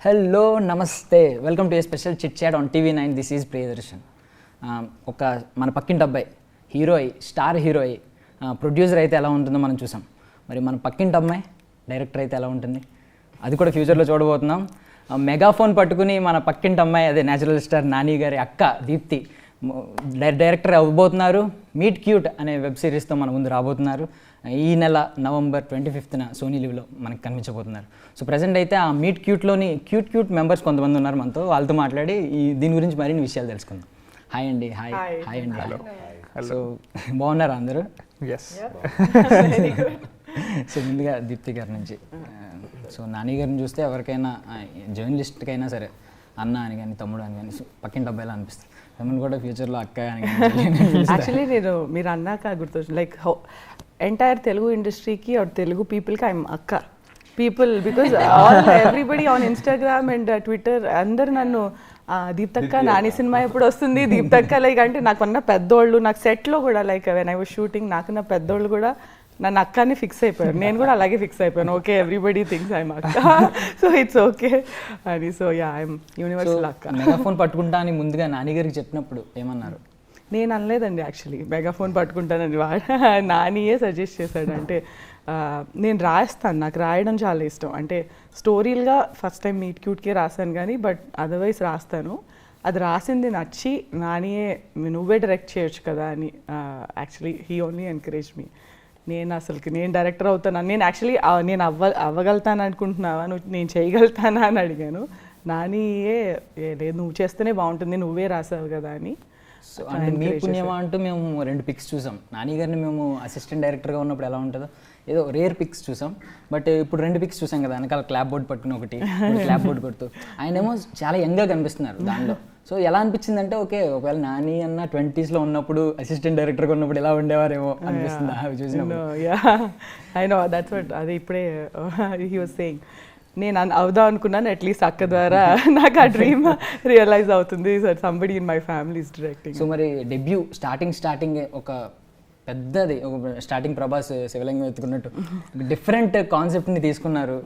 Hello నమస్తే, welcome to a special chit chat on TV9. This is Priyadarshan. ఒక మన పక్కింటి అబ్బాయి హీరో అయ్యి, స్టార్ హీరో అయ్యి, ప్రొడ్యూసర్ అయితే ఎలా ఉంటుందో మనం చూసాం. మరి మన పక్కింటి అమ్మాయి డైరెక్టర్ అయితే ఎలా ఉంటుంది, అది కూడా ఫ్యూచర్లో చూడబోతున్నాం. మెగాఫోన్ పట్టుకుని మన పక్కింటి అమ్మాయి, అదే న్యాచురల్ స్టార్ నాని గారి అక్క దీప్తి డైరెక్టర్ అవ్వబోతున్నారు. మీట్ క్యూట్ అనే వెబ్ సిరీస్తో మన ముందు రాబోతున్నారు. ఈ నెల నవంబర్ 25న సోనీ లివ్లో మనకు కనిపించబోతున్నారు. సో ప్రజెంట్ అయితే ఆ మీట్ క్యూట్లోని క్యూట్ మెంబర్స్ కొంతమంది ఉన్నారు మనతో. వాళ్ళతో మాట్లాడి దీని గురించి మరిన్ని విషయాలు తెలుసుకుందాం. హాయ్ అండి. హాయ్ అండి. హలో. సో బాగున్నారా అందరూ? ఎస్. సో ముందుగా దీప్తి గారి నుంచి, సో నాని గారిని చూస్తే ఎవరికైనా జర్నలిస్ట్కైనా సరే అన్న అని కానీ తమ్ముడు అని కానీ పక్కింటి అబ్బాయిలా అనిపిస్తుంది. తమను కూడా ఫ్యూచర్లో అక్క అని యాక్చువల్లీ నేను మీరు అన్నాక గుర్తొచ్చింది, లైక్ ఎంటైర్ తెలుగు ఇండస్ట్రీకి ఆర్ తెలుగు పీపుల్కి ఐఎమ్ అక్క people, because everybody on Instagram and Twitter అందరు నన్ను దీప్తక్క నాని సినిమా ఎప్పుడు వస్తుంది, దీప్తక్క లైక్ అంటే నాకున్న పెద్దోళ్ళు, నాకు సెట్లో కూడా like when I was shooting నాకున్న పెద్దోళ్ళు కూడా నన్ను అక్కని ఫిక్స్ అయిపోయారు. నేను కూడా అలాగే ఫిక్స్ అయిపోయాను. ఓకే, ఎవ్రీబడి థింగ్స్ ఐఎమ్ అక్క, సో ఇట్స్ ఓకే అని. సో యా, ఐఎమ్ యూనివర్సల్ అక్క. మెగాఫోన్ పట్టుకుంటా అని ముందుగా నాని గారికి చెప్పినప్పుడు ఏమన్నారు? నేను అనలేదండి యాక్చువల్లీ మెగాఫోన్ పట్టుకుంటానని. నానియే సజెస్ట్ చేశాడు. అంటే నేను రాస్తాను, నాకు రాయడం చాలా ఇష్టం. అంటే స్టోరీలుగా ఫస్ట్ టైం మీట్ క్యూట్కే రాశాను కానీ, బట్ అదర్వైజ్ రాస్తాను. అది రాసింది నచ్చి నానియే నువ్వే డైరెక్ట్ చేయొచ్చు కదా అని. యాక్చువల్లీ హీ ఓన్లీ ఎంకరేజ్ మీ. నేను డైరెక్టర్ అవుతాను, నేను యాక్చువల్లీ నేను అవ్వగలుగుతాను అనుకుంటున్నావా, నేను చేయగలుగుతానా అని అడిగాను. నానియే లేదు నువ్వు చేస్తేనే బాగుంటుంది, నువ్వే రాసావు కదా అని. సో అంటే మీ పుణ్యమా అంటూ మేము 2 పిక్స్ చూసాం. నాని గారిని మేము అసిస్టెంట్ డైరెక్టర్గా ఉన్నప్పుడు ఎలా ఉంటుందో ఏదో రేర్ పిక్స్ చూసాం, బట్ ఇప్పుడు 2 పిక్స్ చూసాం కదా. వెనకాల క్లాప్ బోర్డ్ పట్టుకుని ఒకటి క్లాప్ బోర్డ్ కొడుతూ ఆయనేమో చాలా యంగ్గా కనిపిస్తున్నారు దానిలో. సో ఎలా అనిపించింది అంటే, ఓకే ఒకవేళ నాని అన్న 20sలో ఉన్నప్పుడు అసిస్టెంట్ డైరెక్టర్గా ఉన్నప్పుడు ఎలా ఉండేవారేమో అనిపిస్తుంది అవి చూసినప్పుడు. ఐ నో దట్స్ వాట్, అది ఇప్పుడే హీ వాజ్ సేయింగ్. నేను అవుదాం అనుకున్నాను, అట్లీస్ట్ అక్క ద్వారా నాకు ఆ డ్రీమ్ రియలైజ్ అవుతుంది. Somebody in my family is directing. So మరి డెబ్యూ స్టార్టింగ్ ఒక పెద్దది, ఒక స్టార్టింగ్ ప్రభాస్ శివలింగం ఎత్తుకున్నట్టు డిఫరెంట్ కాన్సెప్ట్ని తీసుకున్నారు.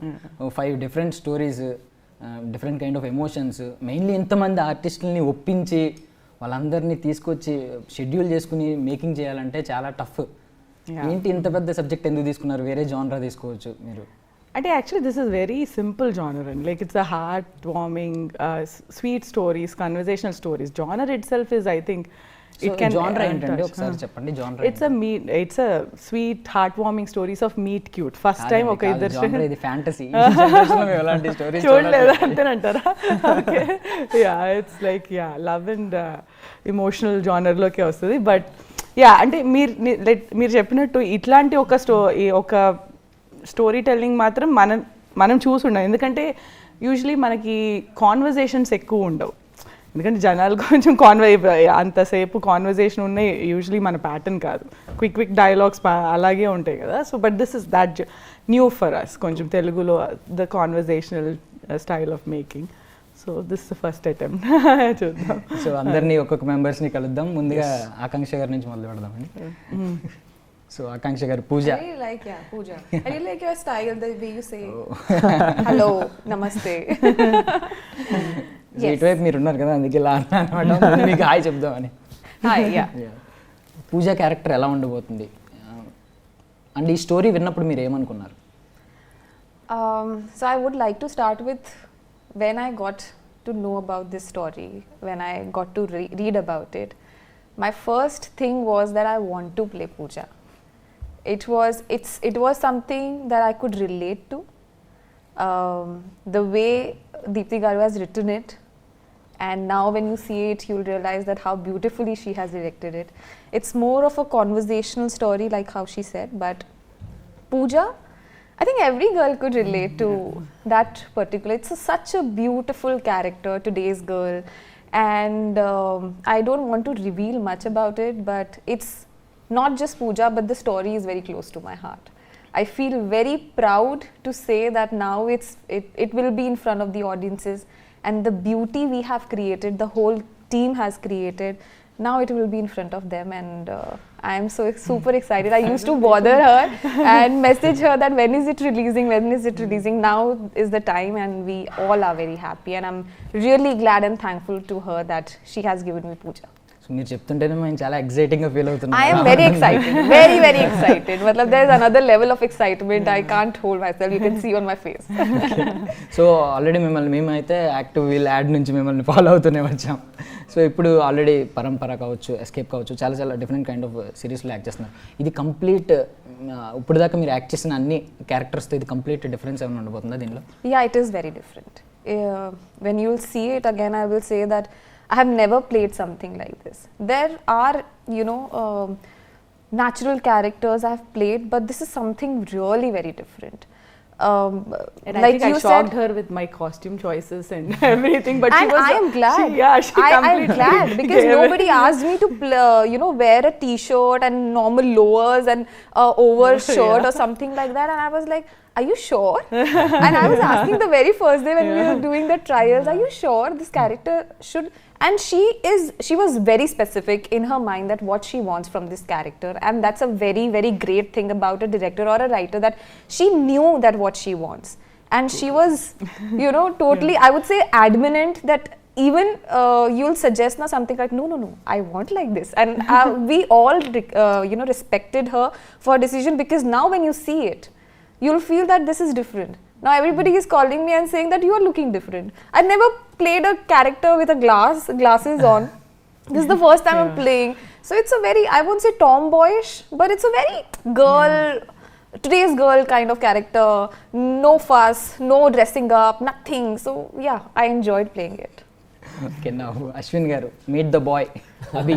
5 different stories, different kind of emotions. Mainly ఇంతమంది ఆర్టిస్టులని ఒప్పించి వాళ్ళందరినీ తీసుకొచ్చి షెడ్యూల్ చేసుకుని మేకింగ్ చేయాలంటే చాలా టఫ్. ఏంటి ఇంత పెద్ద సబ్జెక్ట్ ఎందుకు తీసుకున్నారు? వేరే జానరా తీసుకోవచ్చు మీరు. అంటే actually this is very simple genre and like it's a heart warming sweet stories, conversational stories. Genre it self is, I think it can genre ఏంటండి ఒకసారి చెప్పండి. genre it's a sweet heart warming stories of meet cute. First time ఒక ఇద్దరు genre ఇది fantasy. ఈ generation లో మేము ఎలాంటి స్టోరీస్ చూడలేదు అంటారా? Okay, yeah it's like yeah love and emotional genre లోకే వస్తుంది. బట్ యా అంటే మీరు చెప్పినట్టు ఇట్లాంటి ఒక స్టోరీ టెల్లింగ్ మాత్రం మనం చూసుండం. ఎందుకంటే యూజువలీ మనకి కాన్వర్జేషన్స్ ఎక్కువ ఉండవు, ఎందుకంటే జనాలు కొంచెం అంతసేపు కాన్వర్జేషన్ ఉన్నాయి యూజువలీ మన ప్యాటర్న్ కాదు. క్విక్ డైలాగ్స్ అలాగే ఉంటాయి కదా. So but this is that new for us, కొంచెం తెలుగులో the conversational style of making. So this the first attempt. చూద్దాం. సో అందరినీ ఒక్కొక్క మెంబర్స్ని కలుద్దాం. ముందుగా ఆకాంక్ష గారి నుంచి మొదలు పెడదామండి. సో ఆకాంక్ష గారు, పూజ. I really like your style, the way you say hello, namaste. ఇటువైపు మీరు ఉన్నారు కదా, అందుకే ఇలా అనమాట, మీకు హాయ్ చెప్దామని. హాయ్. యా, పూజ క్యారెక్టర్ ఎలా ఉండబోతుంది అండ్ ఈ స్టోరీ విన్నప్పుడు మీరు ఏమనుకున్నారు? So I would like to start with when I got to know about this story, when I got to read about it. My first thing was that I want to play Pooja. It was something that I could relate to. The way Deepthi garu has written it, and now when you see it, you'll realize that how beautifully she has directed it. It's more of a conversational story, like how she said, but Pooja, I think every girl could relate to that particular. It's such a beautiful character, today's girl, and I don't want to reveal much about it, but it's not just Pooja, but the story is very close to my heart. I feel very proud to say that now it will be in front of the audiences, and the beauty we have created, the whole team has created, now it will be in front of them, and I am so super excited. I used to bother her and message her that when is it releasing, when is it releasing. Now is the time, and we all are very happy, and I'm really glad and thankful to her that she has given me Pooja. So మీరు చెప్తుంటేనే మేము చాలా ఎక్సైటింగ్గా feel అవుతున్నాం. I am very excited, very excited. Matlab, there's another level of excitement. I can't hold myself. You can see on my face. So already మేమైతే active wheel add నుంచి మిమ్మల్ని follow అవుతూనే వచ్చాం. సో ఇప్పుడు ఆల్రెడీ పరంపర కావచ్చు, escape కావచ్చు, చాలా డిఫరెంట్ కైండ్ ఆఫ్ సిరీస్లో యాక్ట్ చేస్తున్నారు. ఇది కంప్లీట్ ఇప్పుడు దాకా మీరు యాక్ట్ చేసిన అన్ని క్యారెక్టర్స్తో ఇది కంప్లీట్ డిఫరెన్స్ ఏమైనా ఉండబోతుందా దీనిలో? Yeah, it is very different. When you'll see it again, I will say that I have never played something like this. There are, natural characters I have played, but this is something really very different. And I think I shocked her with my costume choices and everything, but and I am glad. she I'm completely glad because nobody asked me to wear a t-shirt and normal lowers and over shirt or something like that, and I was like, are you sure? And I was asking the very first day when we were doing the trials, are you sure this character should? And she was very specific in her mind that what she wants from this character, and that's a very great thing about a director or a writer, that she knew that what she wants, and she was totally I would say adamant that even you'll suggest something like no, I want like this, and we all respected her for a decision, because now when you see it, you'll feel that this is different. Now everybody is calling me and saying that you are looking different. I never played a character with a glasses on. This is the first time I'm playing. So it's a very, I won't say tomboyish, but it's a very today's girl kind of character. No fuss, no dressing up, nothing. So yeah, I enjoyed playing it. Okay, నా అశ్విన్ గారు, meet the bye అభి.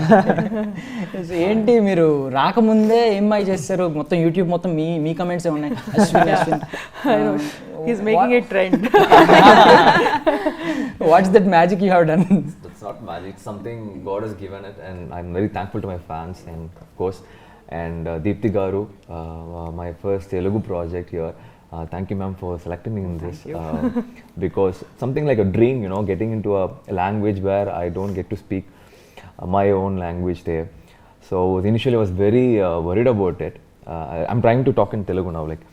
ఏంటి మీరు రాకముందే ఏం my చేస్తారు? మొత్తం YouTube మొత్తం మీ comments ఉన్నాయి, Ashwin. He's making it trend. What's that magic you have done? It's not magic, it's something God has given it, and I'm very thankful to my fans, and of course, and Deepthi garu, my first Telugu project here. Thank you, ma'am, for selecting me in this, because something like a dream, getting into a language where I don't get to speak my own language there. So initially I was very worried about it. I'm trying to talk in Telugu now, like.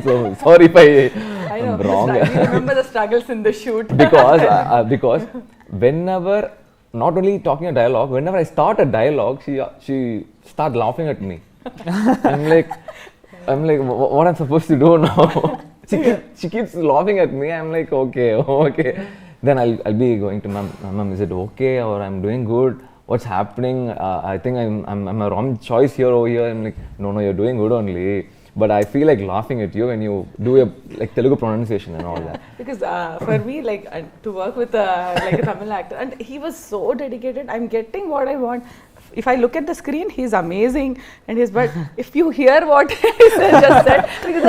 So sorry if I'm wrong. I remember the struggles in the shoot. because whenever, not only talking a dialogue, whenever I start a dialogue, she start laughing at me. I'm like, what I'm supposed to do now? she keeps laughing at me. I'm like, okay. Then I'll be going to ma'am, is it okay, or I'm doing good? What's happening? I think I'm a wrong choice here over here. I'm like, no, you're doing good only. But I feel like laughing at you when you do a Telugu pronunciation and all that. Because for me, to work with a Tamil actor, and he was so dedicated. I'm getting what I want. If I look at the screen, he's amazing, but if you hear what he just said, because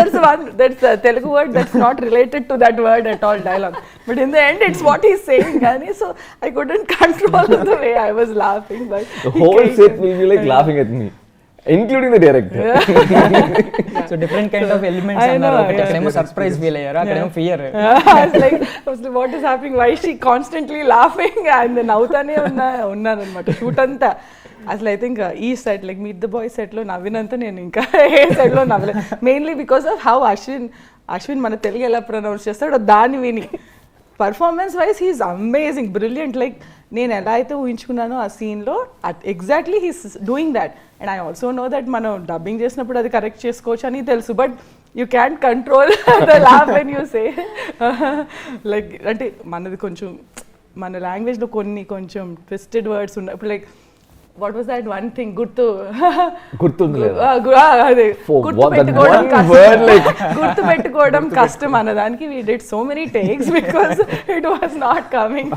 there's a Telugu word that's not related to that word at all, dialogue. But in the end, it's what he's saying, so I couldn't control the way I was laughing. But the whole set will be like laughing at me, including the director. So different kind of elements annaru. Okatemo surprise feel ayyaru, akademo fear. I was like, what is happening? Why is she constantly laughing? And నవ్వుతానే ఉన్నారనమాట shoot అంతా. అసలు I think ఈ set like meet the boy సెట్లో నవ్వినంత నేను ఇంకా ఏ సెట్లో నవ్వలేదు. Mainly because of how Ashwin మన తెలుగు ఎలా ప్రొనౌన్స్ చేస్తాడో దాన్ని విని. Performance wise he's amazing, brilliant. Like నేను ఎలా అయితే ఊహించుకున్నానో ఆ సీన్లో exactly he's doing that. And I also know that మనం డబ్బింగ్ చేసినప్పుడు అది కరెక్ట్ చేసుకోవచ్చు అని తెలుసు, but you can control the laugh when you say. Like అంటే మనది కొంచెం మన లాంగ్వేజ్లో కొన్ని కొంచెం ట్విస్టెడ్ వర్డ్స్ ఉన్నాయి. ఇప్పుడు like what was that one thing గుర్తుంది గుర్తు పెట్టుకోవడం కష్టం అన్నదానికి we did so many takes because it was not coming.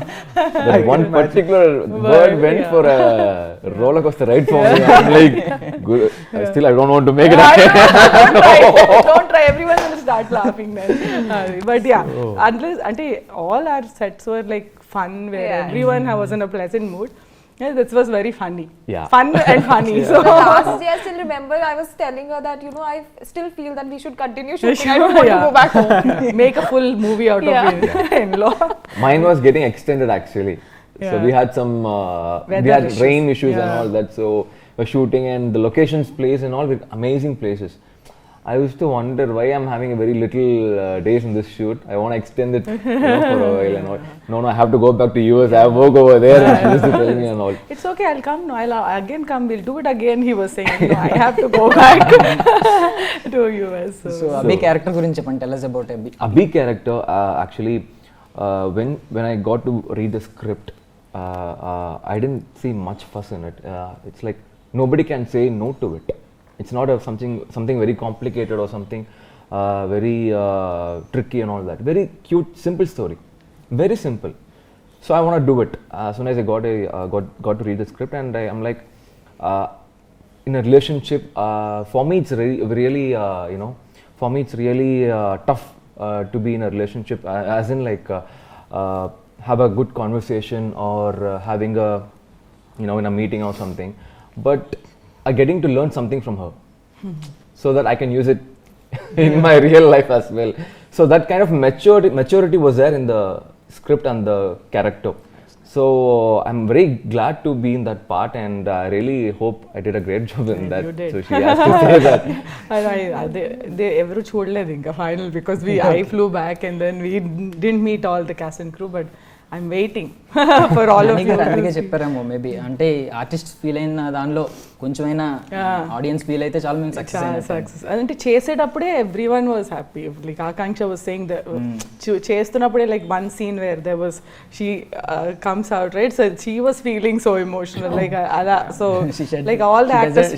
That one particular word went for a roller coaster ride for me. I'm like, still I don't want to make it. Don't try, everyone will start laughing then. But yeah, unless ante all our sets were like fun, where everyone was in a pleasant mood. Yeah, this was very funny. Yeah. Fun and funny. So last day I still remember I was telling her that I still feel that we should continue shooting. I don't want to go back home. Make a full movie out of it. In-law. Mine was getting extended actually. So we had some we had rain issues and all that. So we're shooting and the locations, place and all were amazing places. I used to wonder why I'm having a very little days in this shoot. I want to extend it for a while and all. No, I have to go back to US. I have work over there. And she used to tell me and all. It's okay, I'll come. No, I'll again come. We'll do it again. He was saying, no, I have to go back to US. So Abhi character గురించి చెప్పండి. Tell us about Abhi. Abhi character, actually, when I got to read the script, I didn't see much fuss in it. It's like nobody can say no to it. It's not something very complicated or something very tricky and all that. Very cute, simple story. Very simple. So I want to do it. As soon as I got to read the script, and I'm like, in a relationship, for me it's really for me it's really tough to be in a relationship, as in like have a good conversation or having a in a meeting or something, but getting to learn something from her so that I can use it in my real life as well. So that kind of maturity was there in the script and the character. So I'm very glad to be in that part, and I really hope I did a great job in that. You did. So she has to say that. they ఎవరు చూడలేదు ఇంకా final because I flew back and then we didn't meet all the cast and crew, but I'm waiting for all of you. అందుకే చెప్పారేమో maybe, అంటే artist feel అయిన దానిలో కొంచెమైనా audience feel అయితే చాలా మేము సక్సెస్ అంటే చేసేటప్పుడే everyone was happy. Like Akanksha was saying చేస్తున్నప్పుడే like one scene where there was she comes out right, so she was feeling so emotional like అలా. So like all the actors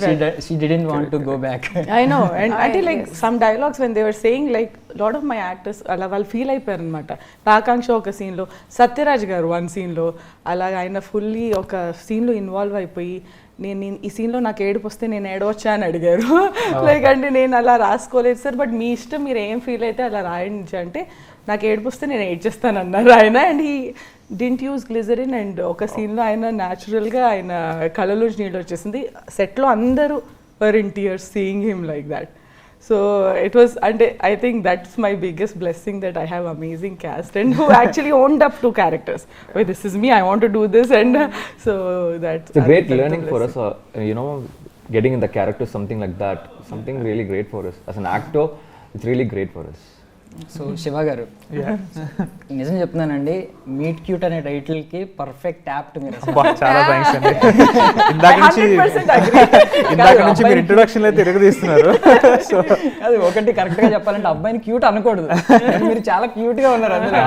she didn't want to go back. I know, and అంటే like some dialogues when they were saying like lot of my actors అలా వాళ్ళు feel అయిపోయారు అనమాట. ఆకాంక్ష ఒక సీన్లో, సత్యరాజ్ గారు one సీన్లో అలా ఆయన ఫుల్లీ ఒక సీన్లో ఇన్వాల్వ్ అయిపోయి నేను ఈ సీన్లో నాకు ఏడుపు వస్తే నేను ఏడవచ్చా అని అడిగారు. లైక్ అంటే నేను అలా రాసుకోలేదు సార్, బట్ మీ ఇష్టం, మీరు ఏం ఫీల్ అయితే అలా రాయండి అంటే నాకు ఏడుపు వస్తే నేను ఏడ్చేస్తాను అన్నారు ఆయన. And he didn't use glycerin, and ఒక సీన్లో ఆయన న్యాచురల్గా ఆయన కళ్ళలోంచి నీళ్ళు వచ్చేసింది. సెట్లో అందరూ were in tears seeing him like that. So it was, and I think that's my biggest blessing, that I have amazing cast and who actually owned up to characters. Wait, this is me, I want to do this, and so that's it's a great learning for us, getting in the character, something like that, something really great for us as an actor. It's really great for us. So Shiva గారు, నిజం చెప్తున్నానండి, meet cute అనే title కి perfect apt మీరు. చాలా thanks అండి. ఇందాక నుంచి మీరు ఇంట్రొడక్షన్ అయితే తిరగదీస్తున్నారు. సో అది ఒకటి కరెక్ట్ గా చెప్పాలంటే అబ్బాయిని క్యూట్ అనకూడదు, మీరు చాలా క్యూట్ గా ఉన్నారు అందులో.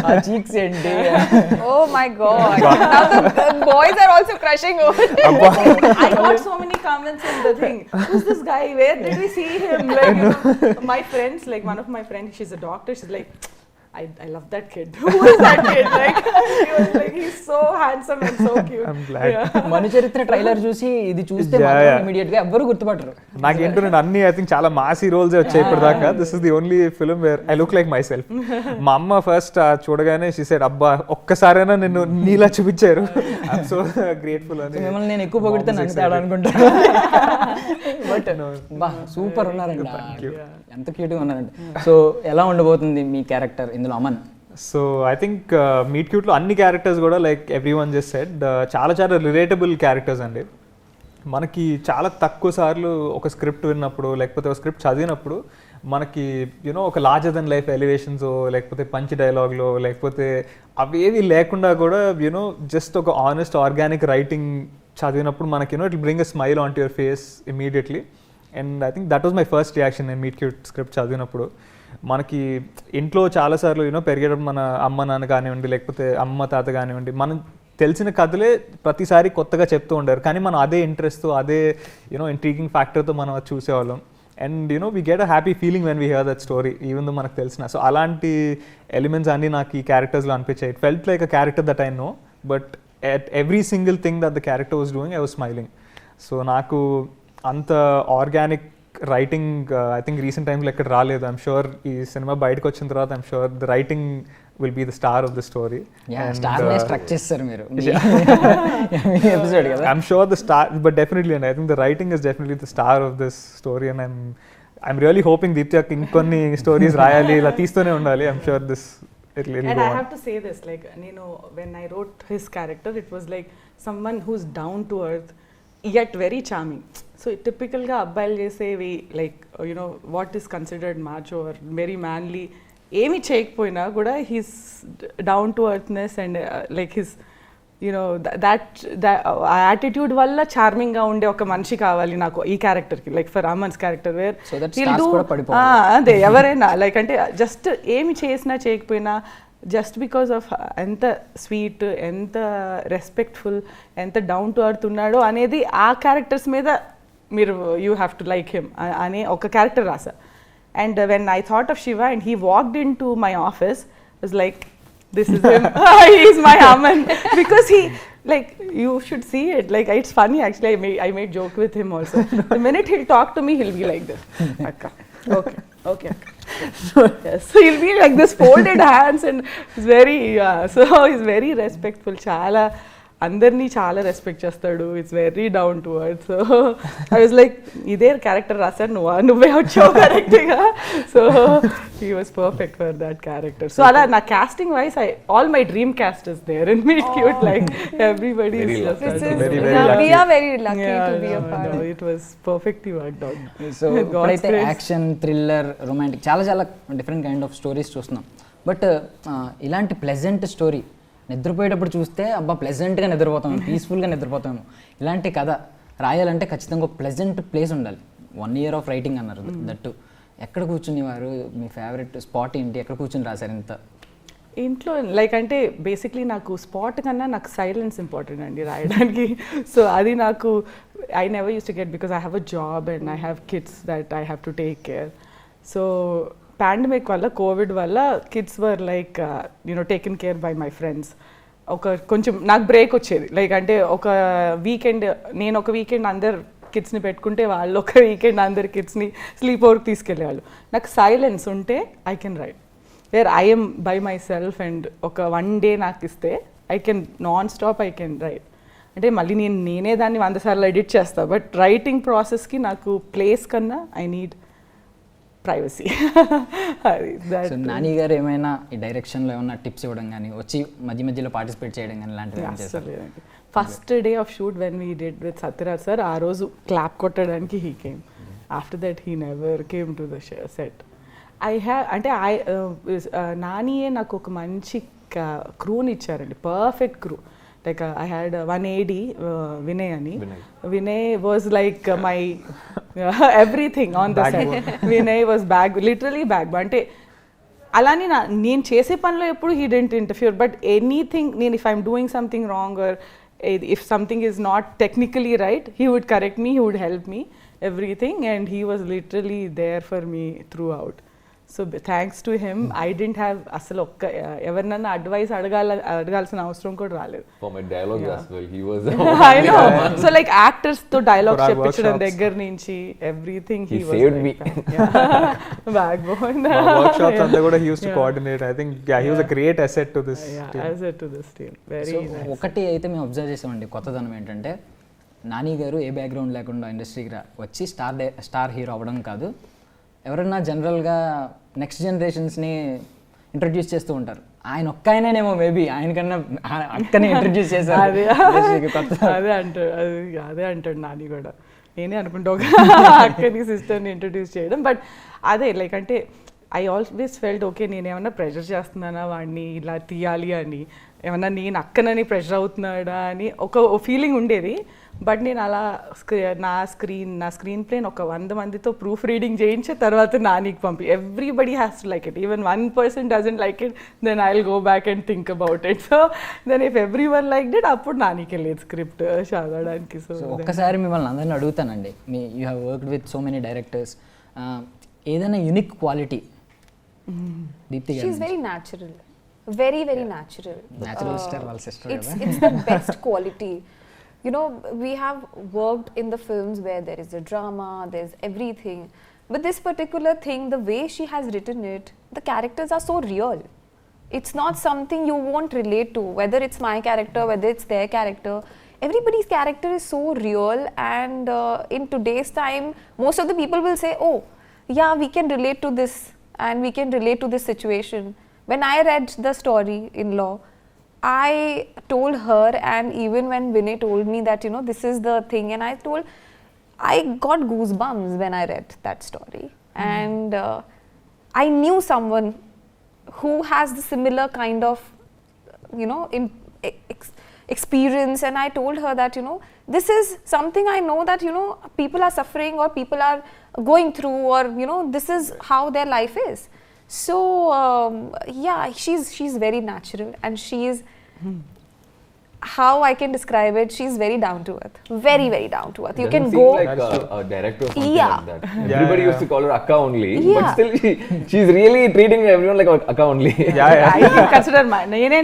ఆ చీక్స్ ఏంటి, oh my god, now the boys are also crushing over it. I got so many comments in the thing, who's this guy, where did we see him, like my friends, like one of my friends, she's a doctor, she's like, I love that kid. Who is that kid? Like, he was like, he's so handsome and so cute. I'm glad. మన చరిత్ర trailer చూసి ఇది చూస్తే immediate గా ఎవ్వరు గుర్తుపట్టరు. నాకేంటో అన్ని I think చాలా Masih roles వచ్చాయి ఇప్పటిదాకా. This is the only film where I look like my self. మా అమ్మ ఫస్ట్ చూడగానే షీ సెడ్, అబ్బా ఒక్కసారైనా నిన్ను నీలా చూపించారు, ఐఎమ్ సో గ్రేట్ఫుల్ అని. మిమ్మల్ని నేను ఎక్కువ పొగిడితే నన్ను తేడా అనుకుంటాను, బట్ బా సూపర్ ఉన్నారండి, ఎంత క్యూట్ గా ఉన్నారండి. సో ఎలా ఉండబోతుంది మీ క్యారెక్టర్ ఇందులో Aman? So I think meet క్యూట్లో అన్ని క్యారెక్టర్స్ కూడా like every one just said చాలా చాలా రిలేటబుల్ క్యారెక్టర్స్ అండి. మనకి చాలా తక్కువ సార్లు ఒక స్క్రిప్ట్ విన్నప్పుడు లేకపోతే ఒక స్క్రిప్ట్ చదివినప్పుడు మనకి ఒక లార్జర్ దెన్ లైఫ్ ఎలివేషన్స్ లేకపోతే పంచ్ డైలాగ్లో లేకపోతే అవేవి లేకుండా కూడా జస్ట్ ఒక ఆనెస్ట్ ఆర్గానిక్ రైటింగ్ చదివినప్పుడు మనకి it bring a smile on to your face immediately. And I think that was my first reaction నేను మీట్ క్యూట్ స్క్రిప్ట్ చదివినప్పుడు. మనకి ఇంట్లో చాలాసార్లు పెరిగేటప్పుడు మన అమ్మ నాన్న కానివ్వండి లేకపోతే అమ్మ తాత కానివ్వండి మనం తెలిసిన కథలే ప్రతిసారి కొత్తగా చెప్తూ ఉంటారు, కానీ మనం అదే ఇంట్రెస్ట్తో అదే ఇంట్రీగింగ్ ఫ్యాక్టర్తో మనం అది చూసేవాళ్ళం. And we get a happy feeling when we here that story even though మనకు తెలిసిన. సో అలాంటి ఎలిమెంట్స్ అన్నీ నాకు ఈ క్యారెక్టర్స్లో అనిపించాయి. It felt like a character that I know, but at every single thing that the character was doing I was smiling. So నాకు అంత organic writing I think recent టైమ్స్లో ఎక్కడ రాలేదు. ఐఎమ్ షూర్ ఈ సినిమా బయటకు వచ్చిన తర్వాత I'm sure the writing will be the star of the story. I'm sure the star, but definitely, and I think the writing is definitely the star of this story, and I'm really hoping Deepthi ఇంకొన్ని stories రాయాలి, ఇలా తీస్తూనే ఉండాలి. I'm sure this it'll And go I on. have to say this, like, when I wrote his character, it was like someone who's down to earth, yet very charming. So typical ga abbayal chesevi, like, what is considered macho or very manly, ఏమి చేయకపోయినా కూడా he's down to earthness and like his that attitude వల్ల charming గా ఉండే ఒక మనిషి కావాలి నాకు ఈ క్యారెక్టర్ కి, like for Aman's character where So that stars కూడా పడిపోవాలి. అదే ఎవరైనా లైక్ అంటే జస్ట్ ఏమి చేసినా చేయకపోయినా జస్ట్ బికాస్ ఆఫ్ ఎంత స్వీట్, ఎంత రెస్పెక్ట్ఫుల్, ఎంత డౌన్ టు అర్త్ ఉన్నాడో అనేది ఆ క్యారెక్టర్స్ మీద మీరు you have to like him అనే ఒక క్యారెక్టర్ రాసా. And when I thought of Shiva and he walked in to my office was like this is him. He is my Aman because he, like, you should see it, like, it's funny actually. I made joke with him also. The minute he'll talk to me, he'll be like this, akka, okay akka. Yes, so he'll be like this, folded hands, and he's very he's very respectful, chala అందరినీ చాలా respect చేస్తాడు. It's very down to earth. So I was like ఇదే character రాశాడు, నువ్వే వచ్చావు కరెక్ట్గా. So he was perfect for that character. So అలా నా casting wise, all my dream cast is there in Meet Cute. Like everybody is just we are very lucky to be a part. It was perfectly worked out. So ఇప్పుడైతే action, thriller, romantic చాలా చాలా different kind of stories చూస్తున్నాం. But ఇలాంటి pleasant story నిద్రపోయేటప్పుడు చూస్తే అబ్బా ప్లెజెంట్గా నిద్రపోతాము, పీస్ఫుల్గా నిద్రపోతాము. ఇలాంటి కథ రాయాలంటే ఖచ్చితంగా ఒక ప్లెజెంట్ ప్లేస్ ఉండాలి. 1 year ఆఫ్ రైటింగ్ అన్నారు దట్టు. ఎక్కడ కూర్చుని వారు, మీ ఫేవరెట్ స్పాట్ ఏంటి, ఎక్కడ కూర్చుని రాశారు ఇంత? ఇంట్లో లైక్ అంటే బేసిక్లీ నాకు స్పాట్ కన్నా నాకు సైలెన్స్ ఇంపార్టెంట్ అండి రాయడానికి. సో అది నాకు I never use to get because I have a job and I have kids that I have to take care. So pandemic వల్ల, కోవిడ్ వల్ల kids were like taken care bye my friends. కొంచెం నాకు break వచ్చేది, like అంటే ఒక weekend నేను ఒక weekend అందరు కిడ్స్ని పెట్టుకుంటే వాళ్ళు ఒక వీకెండ్ అందరు కిడ్స్ని స్లీప్ ఓవర్కి తీసుకెళ్ళేవాళ్ళు. నాకు సైలెన్స్ ఉంటే I can right where I'm by my self and ఒక 1 day నాకు ఇస్తే I can non stop I can write. అంటే మళ్ళీ నేనే దాన్ని 100 సార్లు ఎడిట్ చేస్తాను. బట్ రైటింగ్ ప్రాసెస్కి నాకు ప్లేస్ కన్నా ఐ నీడ్ ప్రైవసీ. నాని గారు ఏమైనా ఈ డైరెక్షన్లో ఏమైనా టిప్స్ ఇవ్వడం కానీ, వచ్చి మధ్య మధ్యలో పార్టిసిపేట్ చేయడం కానీ ఇలాంటివి చేస్తారు? First day of shoot when we did with Sathyaraj sir, ఆ రోజు క్లాప్ కొట్టడానికి he came. After that he never came to the set. నానియే నాకు ఒక మంచి క్రూని ఇచ్చారండి, perfect crew. Like I had one AD, Vinay ani. Vinay was like my everything on the set. Vinay was literally backbone. Ante alani నేను చేసే పనిలో ఎప్పుడు he didn't interfere, but anything, if I'm doing something wrong or if something is not technically right, he would correct me, he would help me, everything, and he was literally there for me throughout. So thanks to him, I didn't have అసలు ఎవరినన్నా advice అడగాల్సిన అవసరం కూడా రాలేదు. For my dialogue as well, he was I know. So like actors తో dialogues చెప్పించడం దగ్గర నుంచి everything he was saved me. Backbone. Workshops అంతా కూడా he used to coordinate. I think he was a great asset to this team. Asset to this team. Very nice. ఒకటి అయితే మేము observe చేసామండి, కొత్తదనం ఏంటంటే నాని గారు ఏ బ్యాక్గ్రౌండ్ లేకుండా ఇండస్ట్రీకి వచ్చి స్టార్ హీరో అవ్వడం కాదు, ఎవరన్నా జనరల్గా నెక్స్ట్ జనరేషన్స్ని ఇంట్రడ్యూస్ చేస్తూ ఉంటారు. ఆయన ఒక్క ఆయనేమో మేబీ ఆయనకన్నా అక్కనే ఇంట్రడ్యూస్ చేశారు. అదే అంటాడు నాని కూడా. నేనే అనుకుంటా ఒక అక్కని సిస్టర్ని ఇంట్రడ్యూస్ చేయడం. బట్ అదే లైక్ అంటే ఐ ఆల్వేస్ ఫెల్ట్ ఓకే, నేను ఏమన్నా ప్రెషర్ చేస్తున్నానా వాడిని ఇలా తీయాలి అని, ఏమన్నా నేను అక్కనని ప్రెషర్ అవుతున్నాడా అని ఒక ఫీలింగ్ ఉండేది. బట్ నేను అలా నా స్క్రీన్ ప్లేన్ ఒక 100 మందితో ప్రూఫ్ రీడింగ్ చేయించే తర్వాత నానికి పంపి, everybody has to like it. Even 1% doesn't like it, then I will go back and think about it. So then if everyone like it, అప్పుడు నానికి వెళ్ళేది స్క్రిప్ట్ చదవడానికి. సో ఒక్కసారి మిమ్మల్ని అందరినీ అడుగుతానండి, you have worked with so many directors, ఏదైనా unique quality Deepti garu? She's very natural, very natural. Natural star వాళ్ళ sister కదా. It's the best quality. You know, we have worked in the films where there is a drama, there's everything. But this particular thing, the way she has written it, the characters are so real. It's not something you won't relate to, whether it's my character, whether it's their character. Everybody's character is so real, and in today's time, most of the people will say, oh, yeah, we can relate to this and we can relate to this situation. when I read the story in Law, I told her, and even when Vinay told me that, this is the thing, and I got goosebumps when I read that story. And I knew someone who has the similar kind of, experience, and I told her that, this is something I know that, people are suffering or people are going through, or, this is how their life is. So, yeah, she's very natural, and she's, how I can describe it, she's very down to earth. Very, very down to earth. You can Doesn't seem go. like a director or something Yeah. like that. Everybody used to call her Akka only, Yeah. but still she's really treating everyone like Akka only. I consider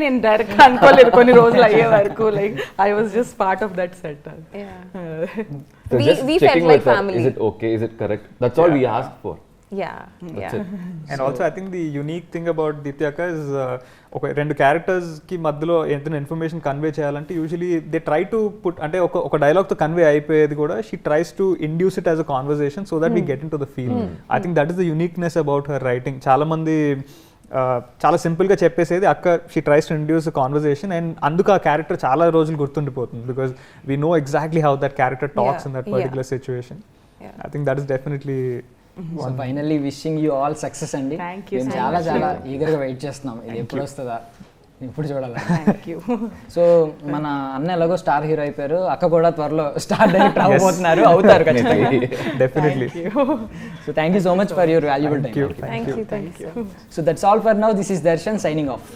నేను direct అనుకోలేదు కొన్ని రోజులు అయ్యే వరకు like I was just part of that set. So We- just we checking felt like with her, family. is it okay? Is it correct? That's all we asked for. Yeah. That's Yeah. it. And also I think the unique thing about Deepti అక్క is ఒక రెండు క్యారెక్టర్స్కి మధ్యలో ఏదైనా information convey చేయాలంటే usually they try to put అంటే ఒక డైలాగ్తో కన్వే అయిపోయేది కూడా she tries to induce it as a conversation so that we get into the feel. I think that is the uniqueness about her writing. చాలామంది చాలా సింపుల్గా చెప్పేసేది అక్క she tries to induce conversation and అందుకు ఆ character చాలా రోజులు గుర్తుండిపోతుంది because we know exactly how that character talks in that particular situation. I think that is definitely so finally wishing you all success అండి. Thank you మేము so చాలా much. చాలా ఈగర్గా wait చేస్తున్నాం ఇది ఎప్పుడు వస్తుందా ఇప్పుడు చూడాలి. Thank you. సో మన అన్న ఎలాగో స్టార్ హీరో అయిపోయారు, అక్క కూడా త్వరలో స్టార్ డైరెక్టర్ అవ్వబోతున్నారు, అవుతారు ఖచ్చితంగా. Definitely. So thank you so much for your valuable time. Thank you. So that's all for now. This is Darshan signing off.